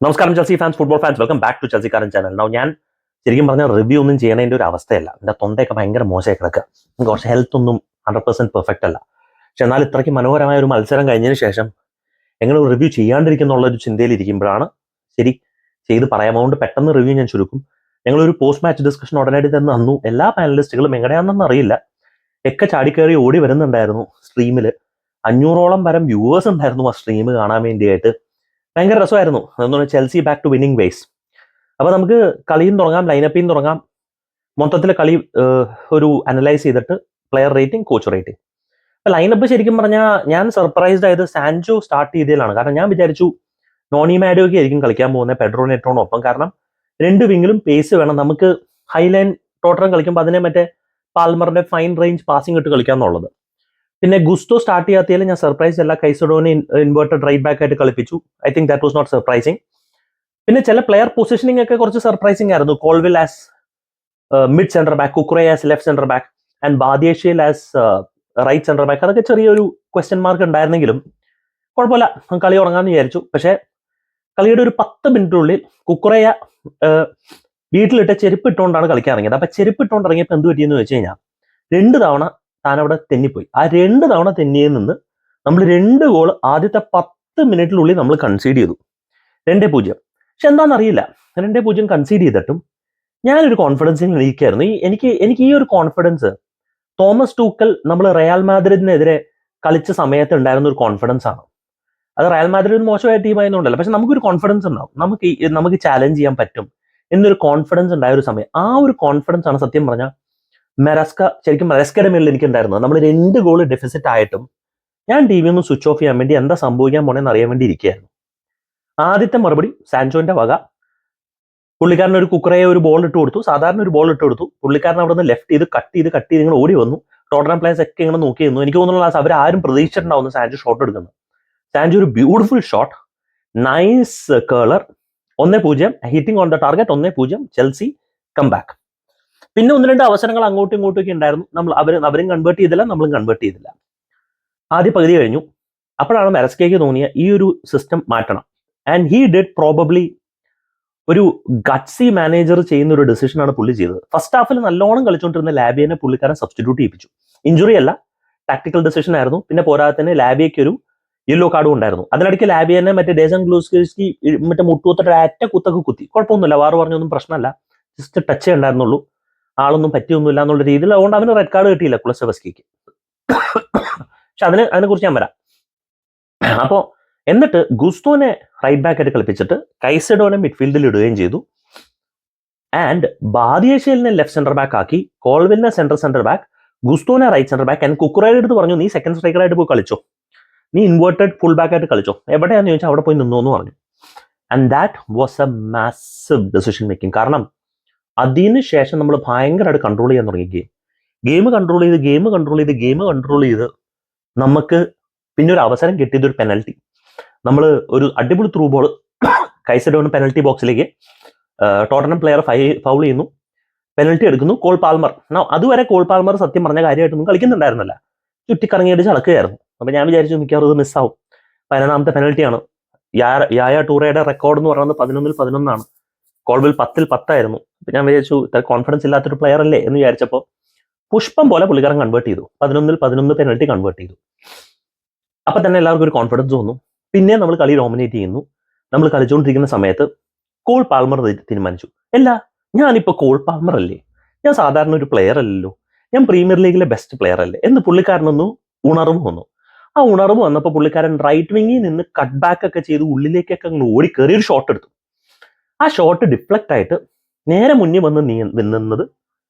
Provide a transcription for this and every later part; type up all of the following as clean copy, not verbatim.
നമസ്കാരം Chelsea fans, football fans, welcome back to ചെൽസിക്കാരൻ channel. ഞാൻ ശരിക്കും പറഞ്ഞ റിവ്യൂ ഒന്നും ചെയ്യണതിന്റെ ഒരു അവസ്ഥയല്ല. എൻ്റെ തൊണ്ടയൊക്കെ ഭയങ്കര മോശമായി കിടക്കുക. കുറച്ച് ഹെൽത്ത് ഒന്നും 100% പെർഫെക്റ്റ് അല്ല. പക്ഷെ എന്നാൽ ഇത്രയ്ക്ക് മനോഹരമായ ഒരു മത്സരം കഴിഞ്ഞതിന് ശേഷം എങ്ങനെ റിവ്യൂ ചെയ്യാണ്ടിരിക്കുന്നുള്ള ഒരു ചിന്തയിലിരിക്കുമ്പോഴാണ് ശരി ചെയ്ത് പറയാം. അതുകൊണ്ട് പെട്ടെന്ന് റിവ്യൂ ഞാൻ ചുരുക്കും. ഞങ്ങളൊരു പോസ്റ്റ് മാച്ച് ഡിസ്കഷൻ ഉടനടി തന്നെ തന്നു. എല്ലാ പാനലിസ്റ്റുകളും എങ്ങനെയാണെന്ന് അറിയില്ല, ഒക്കെ ചാടിക്കയറി ഓടി വരുന്നുണ്ടായിരുന്നു സ്ട്രീമിൽ. 500ഓളം വരെ വ്യൂവേഴ്സ് ഉണ്ടായിരുന്നു ആ സ്ട്രീം കാണാൻ വേണ്ടിയായിട്ട്. ഭയങ്കര രസമായിരുന്നു. അതെന്ന് പറഞ്ഞാൽ Chelsea back to winning ways. അപ്പോൾ നമുക്ക് കളിയും തുടങ്ങാം, ലൈനപ്പിൽ നിന്ന് തുടങ്ങാം. മൊത്തത്തിൽ കളി ഒരു അനലൈസ് ചെയ്തിട്ട് പ്ലെയർ റേറ്റിംഗ്, കോച്ച് റേറ്റിംഗ്. അപ്പോൾ ലൈനപ്പ് ശരിക്കും പറഞ്ഞാൽ ഞാൻ സർപ്രൈസ്ഡ് ആയത് സാൻചോ സ്റ്റാർട്ട് ചെയ്തതിലാണ്. കാരണം ഞാൻ വിചാരിച്ചു നോണി മാഡോയ്ക്ക് ആയിരിക്കും കളിക്കാൻ പോകുന്നത് പെഡ്രോ നെറ്റോണൊപ്പം. കാരണം രണ്ട് വിങ്ങിലും പേസ് വേണം. നമുക്ക് ഹൈലൈൻ ടോട്ടറം കളിക്കുമ്പോൾ അതിനെ മറ്റേ പാൽമറിന്റെ ഫൈൻ റേഞ്ച് പാസിംഗ് ഇട്ട് കളിക്കാന്നുള്ളത്. പിന്നെ ഗുസ്റ്റോ സ്റ്റാർട്ട് ചെയ്യാത്തതിൽ ഞാൻ സർപ്രൈസ് അല്ല. കൈസഡോനെ ഇൻവേർട്ടഡ് റൈറ്റ് ബാക്ക് ആയിട്ട് കളിപ്പിച്ചു. I think that was not surprising. പിന്നെ ചില പ്ലെയർ പൊസിഷനിങ് ഒക്കെ കുറച്ച് സർപ്രൈസിങ് ആയിരുന്നു. Colwill as mid centre back, Cucurella as left centre back and Badiashile as right centre back. അതൊക്കെ ചെറിയൊരു ക്വസ്റ്റ്യൻ മാർക്ക് ഉണ്ടായിരുന്നെങ്കിലും കുഴപ്പമില്ല, കളി തുടങ്ങാമെന്ന് വിചാരിച്ചു. പക്ഷേ കളിയുടെ ഒരു 10 മിനിറ്റിനുള്ളിൽ കുക്കുറയ വീട്ടിലിട്ട് ചെരുപ്പ് ഇട്ടുകൊണ്ടാണ് കളിക്കാൻ ഇറങ്ങിയത്. അപ്പൊ ചെരുപ്പ് ഇട്ടുകൊണ്ട് ഇറങ്ങിയപ്പോൾ എന്ത് പറ്റിയെന്ന് വെച്ച് കഴിഞ്ഞാൽ 2 തവണ താൻ അവിടെ തെന്നിപ്പോയി. ആ 2 തവണ തെന്നിയിൽ നിന്ന് നമ്മൾ 2 ഗോൾ ആദ്യത്തെ 10 മിനിറ്റിനുള്ളിൽ നമ്മൾ കൺസീഡ് ചെയ്തു. 2-0. പക്ഷെ എന്താണെന്നറിയില്ല, 2-0 കൺസീഡ് ചെയ്തിട്ടും ഞാനൊരു കോൺഫിഡൻസിൽ ഇരിക്കുകയായിരുന്നു. എനിക്ക് ഈ ഒരു കോൺഫിഡൻസ് തോമസ് ടൂക്കൽ നമ്മൾ റയൽ മാദ്രിദിനെതിരെ കളിച്ച സമയത്ത് ഉണ്ടായിരുന്ന ഒരു കോൺഫിഡൻസ് ആണ്. അത് റയൽ മാദ്രിദ് മോശമായ ടീമായതുകൊണ്ടല്ല, പക്ഷെ നമുക്കൊരു കോൺഫിഡൻസ് ഉണ്ടാവും. നമുക്ക് ചാലഞ്ച് ചെയ്യാൻ പറ്റും എന്നൊരു കോൺഫിഡൻസ് ഉണ്ടായ ഒരു സമയം. ആ ഒരു കോൺഫിഡൻസ് ആണ് സത്യം പറഞ്ഞാൽ മെറസ്കയുടെ മേളിൽ എനിക്ക് ഉണ്ടായിരുന്നത്. നമ്മൾ 2 ഗോൾ ഡെഫിസിറ്റ് ആയിട്ടും ഞാൻ ടി വി ഒന്ന് സ്വിച്ച് ഓഫ് ചെയ്യാൻ വേണ്ടി എന്താ സംഭവിക്കാൻ പോണെന്ന് അറിയാൻ വേണ്ടി ഇരിക്കുകയായിരുന്നു. ആദ്യത്തെ മറുപടി സാൻചോന്റെ വക. പുള്ളിക്കാരൻ ഒരു കുക്കറയെ ഒരു ബോൾ ഇട്ട് കൊടുത്തു. സാധാരണ ഒരു ബോൾ ഇട്ട് കൊടുത്തു. പുള്ളിക്കാരൻ അവിടെ നിന്ന് ലെഫ്റ്റ് ചെയ്ത് കട്ട് ചെയ്ത് ഇങ്ങനെ ഓടി വന്നു. ടോട്ടനം പ്ലേയേഴ്സ് ഒക്കെ ഇങ്ങനെ നോക്കിയിരുന്നു. എനിക്ക് തോന്നുന്നു അവരാരും പ്രതീക്ഷിച്ചിട്ടുണ്ടാവുന്നു സാൻചോ ഷോട്ട് എടുക്കുന്നത്. സാൻചോ ഒരു beautiful shot, nice curler. 1-0 hitting on the target. 1-0 Chelsea come back. പിന്നെ 1-2 അവസരങ്ങൾ അങ്ങോട്ടും ഇങ്ങോട്ടും ഒക്കെ ഉണ്ടായിരുന്നു. അവരും കൺവേർട്ട് ചെയ്തില്ല, നമ്മളും കൺവേർട്ട് ചെയ്തില്ല. ആദ്യ പകുതി കഴിഞ്ഞു. അപ്പോഴാണ് മെറസ്കയ്ക്ക് തോന്നിയ ഈ ഒരു സിസ്റ്റം മാറ്റണം. ആൻഡ് ഹി ഡിഡ് പ്രോബബ്ലി ഒരു ഗട്ട്സി മാനേജർ ചെയ്യുന്ന ഒരു ഡിസിഷനാണ് പുള്ളി ചെയ്തത്. ഫസ്റ്റ് ഹാഫിൽ നല്ലോണം കളിച്ചുകൊണ്ടിരുന്ന ലാബിയനെ പുള്ളിക്കാരൻ സബ്സ്റ്റിറ്റ്യൂട്ട് ചെയ്യിപ്പിച്ചു. ഇഞ്ചുറി അല്ല, ടാക്ടിക്കൽ ഡിസിഷൻ ആയിരുന്നു. പിന്നെ പോരാത്തന്നെ ലാബിയയ്ക്ക് ഒരു യെല്ലോ കാർഡും ഉണ്ടായിരുന്നു. അതിനിടയ്ക്ക് ലാബിയനെ മറ്റേ ഡേസൻ ഗ്ലൂസ്കി മറ്റേ മുട്ടുകുത്തിട്ട് അറ്റ കുത്തൊക്കെ കുത്തി. കുഴപ്പമൊന്നുമില്ല, വാറ് പറഞ്ഞൊന്നും പ്രശ്നമല്ല. ജസ്റ്റ് ടച്ചേ ഉണ്ടായിരുന്നുള്ളൂ. ആളൊന്നും പറ്റിയൊന്നുമില്ല എന്നുള്ള രീതിയിൽ. അതുകൊണ്ട് അവന് റെഡ് കാർഡ് കിട്ടിയില്ല കുലസെവസ്കിക്ക്. പക്ഷെ അതിനെക്കുറിച്ച് ഞാൻ വരാം. അപ്പോ എന്നിട്ട് ഗുസ്റ്റോനെ റൈറ്റ് ബാക്ക് ആയിട്ട് കളിപ്പിച്ചിട്ട് കൈസഡോനെ മിഡ്ഫീൽഡിൽ ഇടുകയും ചെയ്തു. ആൻഡ് ബാദിയേഷ്യലിനെ ലെഫ്റ്റ് സെന്റർ ബാക്ക് ആക്കി, കോൾവിലിനെ സെന്റർ ബാക്ക്, ഗുസ്റ്റോനെ റൈറ്റ് സെന്റർ ബാക്ക്. ആൻഡ് കുക്കുറയുടെ അടുത്ത് പറഞ്ഞു, നീ സെക്കൻഡ് സ്ട്രൈക്കറായിട്ട് പോയി കളിച്ചോ, നീ ഇൻവേർട്ടഡ് ഫുൾ ബാക്ക് ആയിട്ട് കളിച്ചോ, എവിടെയാന്ന് ചോദിച്ചാൽ അവിടെ പോയി നിന്നോ എന്ന് പറഞ്ഞു. And that was A massive decision making. കാരണം അതിനുശേഷം നമ്മൾ ഭയങ്കരമായിട്ട് കൺട്രോൾ ചെയ്യാൻ തുടങ്ങി. ഗെയിം കൺട്രോൾ ചെയ്ത് നമുക്ക് പിന്നെ ഒരു അവസരം കിട്ടിയത് ഒരു പെനൽറ്റി. നമ്മൾ ഒരു അടിപൊളി ത്രൂ ബോൾ കൈസഡോണ് പെനൽറ്റി ബോക്സിലേക്ക്, ടോട്ടനം പ്ലെയർ ഫൗൾ ചെയ്യുന്നു, പെനൽറ്റി എടുക്കുന്നു. Cole Palmer. അതുവരെ കോൾ പാൽമർ സത്യം പറഞ്ഞ കാര്യമായിട്ടൊന്നും കളിക്കുന്നുണ്ടായിരുന്നില്ല, ചുറ്റിക്കറങ്ങിയിട്ട് ചളക്കുകയായിരുന്നു. അപ്പൊ ഞാൻ വിചാരിച്ചു മിക്കവാറും ഇത് മിസ്സാവും. 11ാമത്തെ പെനൽറ്റിയാണ്. യായ ടൂറയുടെ റെക്കോർഡ് എന്ന് പറയുന്നത് 11-11 കോൾവിൽ 10-10. അപ്പൊ ഞാൻ വിചാരിച്ചു ഇത്ര കോൺഫിഡൻസ് ഇല്ലാത്തൊരു പ്ലെയർ അല്ലേ എന്ന് വിചാരിച്ചപ്പോൾ പുഷ്പം പോലെ പുള്ളിക്കാരൻ കൺവേർട്ട് ചെയ്തു. 11-11 പെനൽറ്റി കൺവേർട്ട് ചെയ്തു. അപ്പൊ തന്നെ എല്ലാവർക്കും ഒരു കോൺഫിഡൻസ് വന്നു. പിന്നെ നമ്മൾ കളി ഡോമിനേറ്റ് ചെയ്യുന്നു. നമ്മൾ കളിച്ചുകൊണ്ടിരിക്കുന്ന സമയത്ത് കോൾ പാൽമർ തീരുമാനിച്ചു, അല്ല ഞാനിപ്പോ കോൾ പാൽമർ അല്ലേ, ഞാൻ സാധാരണ ഒരു പ്ലെയർ അല്ലല്ലോ, ഞാൻ പ്രീമിയർ ലീഗിലെ ബെസ്റ്റ് പ്ലെയർ അല്ലേ എന്ന് പുള്ളിക്കാരനൊന്ന് ഉണർവ് വന്നു. ആ ഉണർവ് വന്നപ്പോൾ പുള്ളിക്കാരൻ റൈറ്റ് വിങ്ങിൽ നിന്ന് കട്ട് ബാക്ക് ഒക്കെ ചെയ്ത് ഉള്ളിലേക്കൊക്കെ അങ്ങ് ഓടിക്കേറി ഒരു ഷോട്ട് എടുത്തു. ആ ഷോട്ട് ഡിഫ്ലക്റ്റ് ആയിട്ട് നേരെ മുന്നിൽ വന്ന് നിന്നത്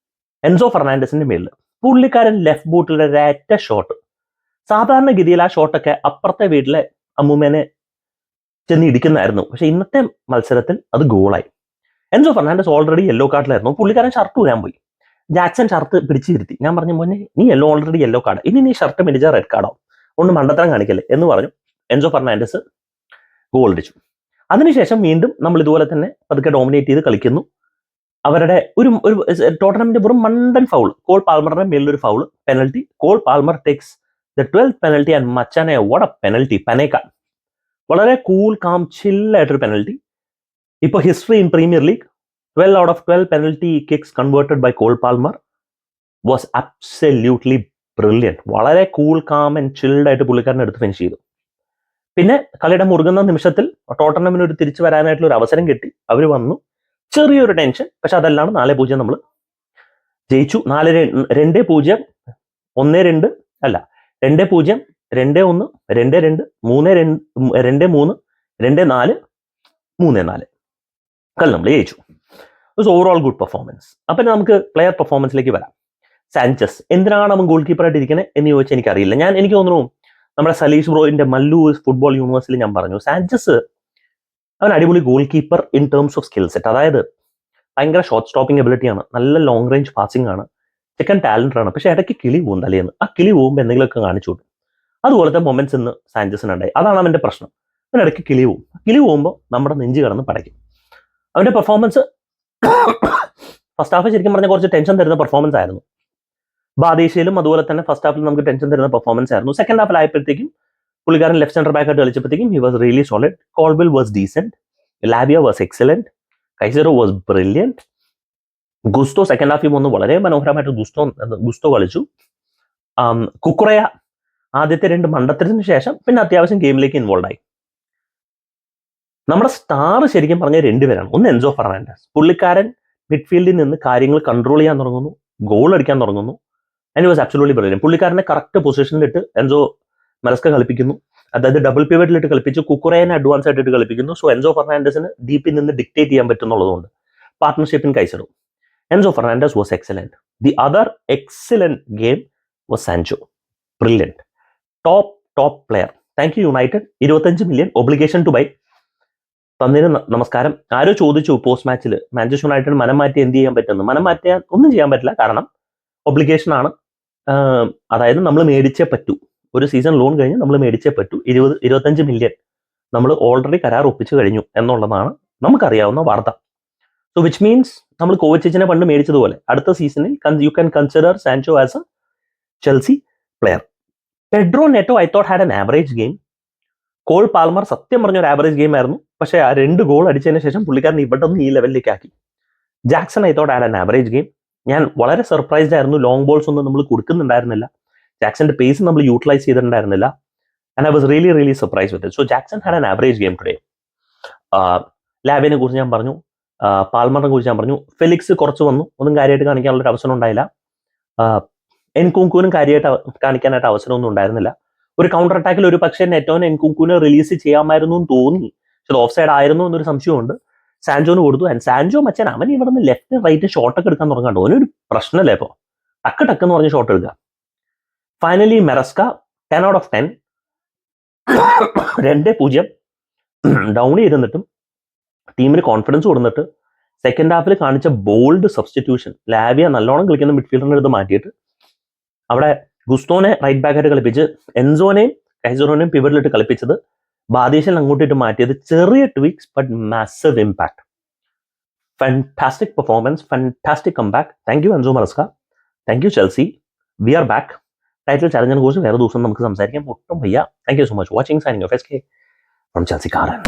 എൻസോ ഫെർണാണ്ടസിന്റെ മേളിൽ. പുള്ളിക്കാരൻ ലെഫ്റ്റ് ബൂട്ടിലെ ഒരൊറ്റ ഷോട്ട്. സാധാരണഗതിയിൽ ആ ഷോട്ടൊക്കെ അപ്പുറത്തെ വീട്ടിലെ അമ്മൂമ്മേനെ ചെന്ന് ഇടിക്കുന്നതായിരുന്നു. പക്ഷെ ഇന്നത്തെ മത്സരത്തിൽ അത് ഗോളായി. എൻസോ ഫെർണാണ്ടസ് ഓൾറെഡി യെല്ലോ കാർഡിലായിരുന്നു. പുള്ളിക്കാരൻ ഷർട്ട് ഊരാൻ പോയി. ജാക്സൺ ഷർട്ട് പിടിച്ചിരുത്തി. ഞാൻ പറഞ്ഞു, മോനെ നീ ഓൾറെഡി യെല്ലോ കാർഡ്, ഇനി നീ ഷർട്ട് മേടിച്ചാൽ റെഡ് കാർഡാവും, ഒന്ന് മണ്ടത്തരം കാണിക്കല്ലേ എന്ന് പറഞ്ഞു. എൻസോ ഫെർണാണ്ടസ് ഗോൾ അടിച്ചു. അതിനുശേഷം വീണ്ടും നമ്മൾ ഇതുപോലെ തന്നെ പതുക്കെ ഡോമിനേറ്റ് ചെയ്ത് കളിക്കുന്നു. അവരുടെ ഒരു ടോട്ടനമിന്റെ വെറും മണ്ടൻ ഫൗൾ, കോൾ പാൽമറിന്റെ മേലൊരു foul, penalty. Cole Palmer takes the 12th penalty and മച്ചാനെ വാട്ട് എ പെനൽറ്റി. പനേക്ക വളരെ കൂൾ കാം ചില്ലായിട്ടൊരു പെനൽറ്റി. ഇപ്പോൾ history in premier league 12 out of 12 penalty kicks converted by Cole Palmer was absolutely brilliant. വളരെ cool calm and chilled ആയിട്ട് പുള്ളിക്കാരനെ എടുത്ത് finish ചെയ്തു. പിന്നെ കളിയുടെ മുറുകുന്ന നിമിഷത്തിൽ ടോട്ടനമിന് ഒരു തിരിച്ചു വരാനായിട്ടുള്ള ഒരു അവസരം കിട്ടി. അവർ വന്നു, ചെറിയൊരു ടെൻഷൻ, പക്ഷെ അതല്ലാണ് 4-0 നമ്മൾ ജയിച്ചു. 2-0 1-2 അല്ല 2-0 2-1 2-2 3-2 2-3 2-4 3-4 കളി നമ്മൾ ജയിച്ചു. Overall good performance. അപ്പം നമുക്ക് പ്ലെയർ പെർഫോമൻസിലേക്ക് വരാം. സാഞ്ചസ് എന്തിനാണ് അവൻ ഗോൾ കീപ്പറായിട്ട് ഇരിക്കുന്നത് എന്ന് ചോദിച്ചാൽ എനിക്കറിയില്ല. എനിക്ക് തോന്നുന്നു നമ്മുടെ സലീഷ് ബ്രോയിന്റെ മല്ലു ഫുട്ബോൾ യൂണിവേഴ്സിൽ ഞാൻ പറഞ്ഞു, സാഞ്ചസ് അവൻ അടിപൊളി goal keeper in terms of skill set. അതായത് ഭയങ്കര ഷോർട്ട് സ്റ്റോപ്പിംഗ് എബിലിറ്റിയാണ്, നല്ല ലോങ് റേഞ്ച് പാസിംഗ് ആണ്, ചിക്കൻ ടാലന്റഡ് ആണ്. പക്ഷെ ഇടയ്ക്ക് കിളി പോകും തലേന്ന്. ആ കിളി പോകുമ്പോൾ എന്തെങ്കിലുമൊക്കെ കാണിച്ചു കൊടുക്കും. അതുപോലത്തെ മൊമെന്റ്സ് ഇന്ന് സാഞ്ചസിനുണ്ടായി. അതാണ് അവന്റെ പ്രശ്നം. അവൻ ഇടയ്ക്ക് കിളി പോകും. കിളി പോകുമ്പോൾ നമ്മുടെ നെഞ്ച് കിടന്ന് പടയ്ക്കും. അവന്റെ പെർഫോമൻസ് ഫസ്റ്റ് ഹാഫ് ശരിക്കും പറഞ്ഞാൽ കുറച്ച് ടെൻഷൻ തരുന്ന പെർഫോമൻസ് ആയിരുന്നു. ബാദേശയിലും അതുപോലെ തന്നെ ഫസ്റ്റ് ഹാഫിൽ നമുക്ക് ടെൻഷൻ തരുന്ന പെർഫോമൻസ് ആയിരുന്നു. സെക്കൻഡ് ഹാഫിലായപ്പോഴത്തേക്കും പുള്ളിക്കാരൻ ലെഫ്റ്റ് സെന്റർ ബാക്ക് ആയിട്ട് കളിച്ചപ്പോഴത്തേക്കും he was really solid. Colwill was decent, Lavia was excellent, Caicedo was brilliant. Gusto second ഹാഫിൽ വന്ന് വളരെ മനോഹരമായിട്ട് ഗുസ്തോ കളിച്ചു. കുക്കുറയ ആദ്യത്തെ 2 മണ്ടത്തരത്തിന് ശേഷം പിന്നെ അത്യാവശ്യം ഗെയിമിലേക്ക് ഇൻവോൾവ് ആയി. നമ്മുടെ സ്റ്റാർ ശരിക്കും പറഞ്ഞ 2 പേരാണ്. ഒന്ന് എൻസോ ഫെർണാണ്ടസ്. പുള്ളിക്കാരൻ മിഡ്ഫീൽഡിൽ നിന്ന് കാര്യങ്ങൾ കൺട്രോൾ ചെയ്യാൻ തുടങ്ങുന്നു, ഗോൾ അടിക്കാൻ തുടങ്ങുന്നു. And was absolutely brilliant. പുള്ളിക്കാരനെ കറക്റ്റ് പൊസിഷനിലിട്ട് എൻസോ മരസ്ക കളിപ്പിക്കുന്നു. അതായത് ഡബിൾ പിവറ്റിലിട്ട് കളിപ്പിച്ച് കുക്കുറേനെ അഡ്വാൻസ് ആയിട്ട് കളിപ്പിക്കുന്നു. സോ എൻസോ ഫെർണാണ്ടസിന് ഡീപ്പിൽ നിന്ന് ഡിക്റ്റേറ്റ് ചെയ്യാൻ പറ്റുന്നുള്ളതുകൊണ്ട് പാർട്ട്ണർഷിപ്പ് in Caicedo. Enzo Fernandez was excellent. The other excellent game was Sancho. Brilliant. Top player. Thank you United. 25 million obligation to buy തന്നതിന് നമസ്കാരം. ആരോ ചോദിച്ചു പോസ്റ്റ് മാച്ചിൽ മാഞ്ചസ്റ്റർ യുണൈറ്റഡ് മനം മാറ്റി എന്ത് ചെയ്യാൻ പറ്റുന്നു. മനം മാറ്റാൻ ഒന്നും ചെയ്യാൻ പറ്റില്ല, കാരണം ഒബ്ലിഗേഷൻ ആണ്. അതായത് നമ്മൾ മേടിച്ചേ പറ്റൂ. ഒരു സീസൺ ലോൺ കഴിഞ്ഞ് നമ്മൾ മേടിച്ചേ പറ്റൂ. 25 million നമ്മൾ ഓൾറെഡി കരാർ ഒപ്പിച്ചു കഴിഞ്ഞു എന്നുള്ളതാണ് നമുക്കറിയാവുന്ന വാർത്ത. സോ വിച്ച് മീൻസ് നമ്മൾ കോവച്ചിച്ചിനെ പണ്ട് മേടിച്ചതുപോലെ അടുത്ത സീസണിൽ you can consider Sancho as A Chelsea player. Pedro നെറ്റോ I thought had an average game. Call Palmer സത്യം പറഞ്ഞ ഒരു ആവറേജ് ഗെയിം ആയിരുന്നു. പക്ഷേ ആ 2 ഗോൾ അടിച്ചതിന് ശേഷം പുള്ളിക്കാരൻ ഇവിടെ ഒന്ന് ഈ ലെവലിലേക്ക് ആക്കി. Jackson I thought had an average game. ഞാൻ വളരെ സർപ്രൈസ്ഡ് ആയിരുന്നു. ലോങ് ബോൾസ് ഒന്നും നമ്മൾ കൊടുക്കുന്നുണ്ടായിരുന്നില്ല. ജാക്സന്റെ പേസ് നമ്മൾ യൂട്ടിലൈസ് ചെയ്തിട്ടുണ്ടായിരുന്നില്ല. And I was really surprise with it. So Jackson had an average game today. ലാബിനെ കുറിച്ച് ഞാൻ പറഞ്ഞു, പാൽമറിനെ കുറിച്ച് ഞാൻ പറഞ്ഞു. ഫെലിക്സ് കുറച്ച് വന്നു, ഒന്നും കാര്യമായിട്ട് കാണിക്കാനുള്ള ഒരു അവസരം ഉണ്ടായില്ല. എൻകുങ്കുവിനും കാര്യമായിട്ട് കാണിക്കാനായിട്ട് അവസരമൊന്നും ഉണ്ടായിരുന്നില്ല. ഒരു കൗണ്ടർ അറ്റാക്കിൽ ഒരു പക്ഷേ നെറ്റോനെ എൻകുങ്കുവിനെ റിലീസ് ചെയ്യാമായിരുന്നു എന്ന് തോന്നി. പക്ഷെ ഓഫ് സൈഡ് ആയിരുന്നു എന്നൊരു സംശയമുണ്ട്. സാൻജോന് കൊടുത്തു. ആൻഡ് സാൻജോ മച്ചാൻ അവൻ ഇവിടെ നിന്ന് ലെഫ്റ്റ് റൈറ്റ് ഷോട്ടൊക്കെ എടുക്കാൻ തുടങ്ങാണ്ടോ. അവനൊരു പ്രശ്നമല്ലേ ഇപ്പോൾ. ടക്ക് എന്ന് പറഞ്ഞ് ഷോട്ട് എടുക്കുക. Finally മെറസ്ക 10 out of 10. 2-0 ഡൗൺ ചെയ്തിട്ടും ടീമിന് കോൺഫിഡൻസ് കൊടുത്തിട്ട് സെക്കൻഡ് ഹാഫിൽ കാണിച്ച ബോൾഡ് സബ്സ്റ്റിറ്റ്യൂഷൻ. ലാവിയ നല്ലോണം കളിക്കുന്ന മിഡ്ഫീൽഡറിനെ എടുത്ത് മാറ്റിയിട്ട് അവിടെ ഗുസ്തോനെ റൈറ്റ് ബാക്ക് ആയിട്ട് കളിപ്പിച്ച് എൻസോനെയും കൈസറോനെയും പിവറ്റിലിട്ട് കളിപ്പിച്ചത്, ബാദേശിൽ അങ്ങോട്ടിട്ട് മാറ്റിയത്. ചെറിയ tweaks but massive impact. Fantastic performance, fantastic comeback. Thank you Enzo Maresca. Thank you Chelsea. We are back. Title ചലഞ്ചിനെ കുറിച്ച് വേറെ ദിവസം നമുക്ക് സംസാരിക്കാം. ഒട്ടും വയ്യ. Thank you so much watching. Signing off SK from ചെൽസിക്കാരൻ.